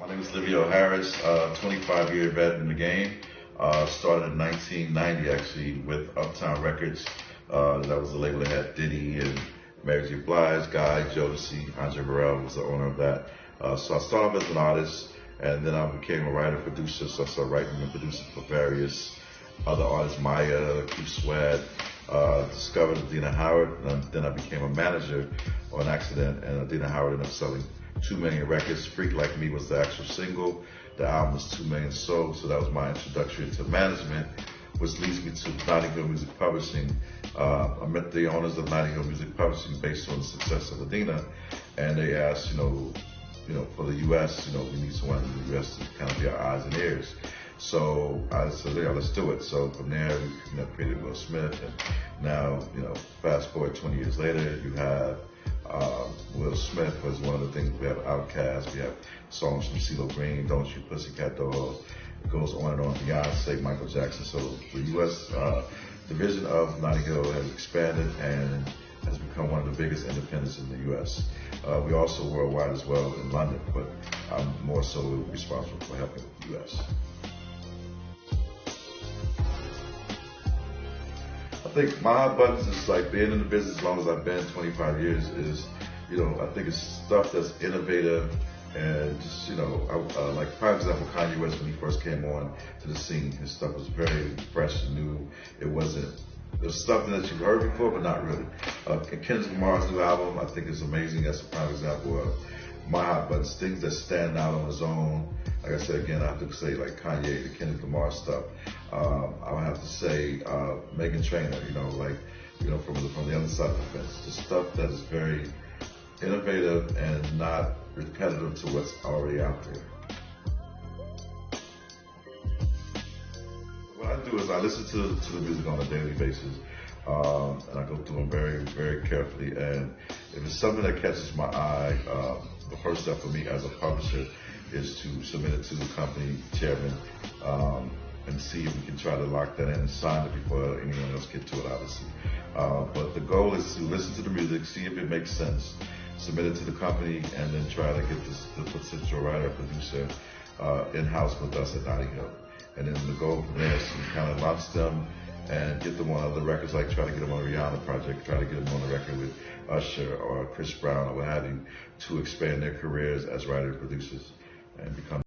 My name is Livio Harris, 25-year vet in the game. Started in 1990 actually with Uptown Records. That was the label that had Diddy and Mary J. Blige, Guy, Jodeci, Andre Burrell was the owner of that. So I started off as an artist, and then I became a writer-producer. So I started writing and producing for various other artists, Maya, Keith Sweat, discovered Adina Howard, and then I became a manager on accident, and Adina Howard ended up selling 2 million records. Freak Like Me was the actual single. The album was 2 million sold, so that was my introduction to management, which leads me to Nottinghill Music Publishing. I met the owners of Nottinghill Music Publishing based on the success of Adina, and they asked, for the U.S., we need someone in the U.S. to kind of be our eyes and ears. So I said, yeah, let's do it. So from there, we created Will Smith, and now, fast forward 20 years later, you have Will Smith was one of the things. We have Outkast, we have songs from CeeLo Green, Don't You Pussycat Dolls. It goes on and on. Beyonce, Michael Jackson. So the U.S. Division of Nottinghill has expanded and has become one of the biggest independents in the U.S. We also worldwide as well in London, but I'm more so responsible for helping with the U.S. I think my hot buttons is like being in the business as long as I've been, 25 years, is, I think it's stuff that's innovative and just, like prime example, Kanye West, when he first came on to the scene, his stuff was very fresh and new. It was stuff that you've heard before, but not really. Kendrick Lamar's new album, I think is amazing. That's a prime example of my hot buttons, things that stand out on his own. Like I said, again, I have to say like Kanye, the Kendrick Lamar stuff. I would have to say Meghan Trainor, from the other side of the fence. Just stuff that is very innovative and not repetitive to what's already out there. What I do is I listen to the music on a daily basis, and I go through them very, very carefully. And if it's something that catches my eye, the first step for me as a publisher is to submit it to the company chairman and see if we can try to lock that in and sign it before anyone else gets to it, obviously. But the goal is to listen to the music, see if it makes sense, submit it to the company, and then try to get the potential writer or producer in-house with us at Nottinghill. And then the goal from there is to kind of launch them and get them on other records, like try to get them on a Rihanna project, try to get them on a record with Usher or Chris Brown or what have you, to expand their careers as writer producers and become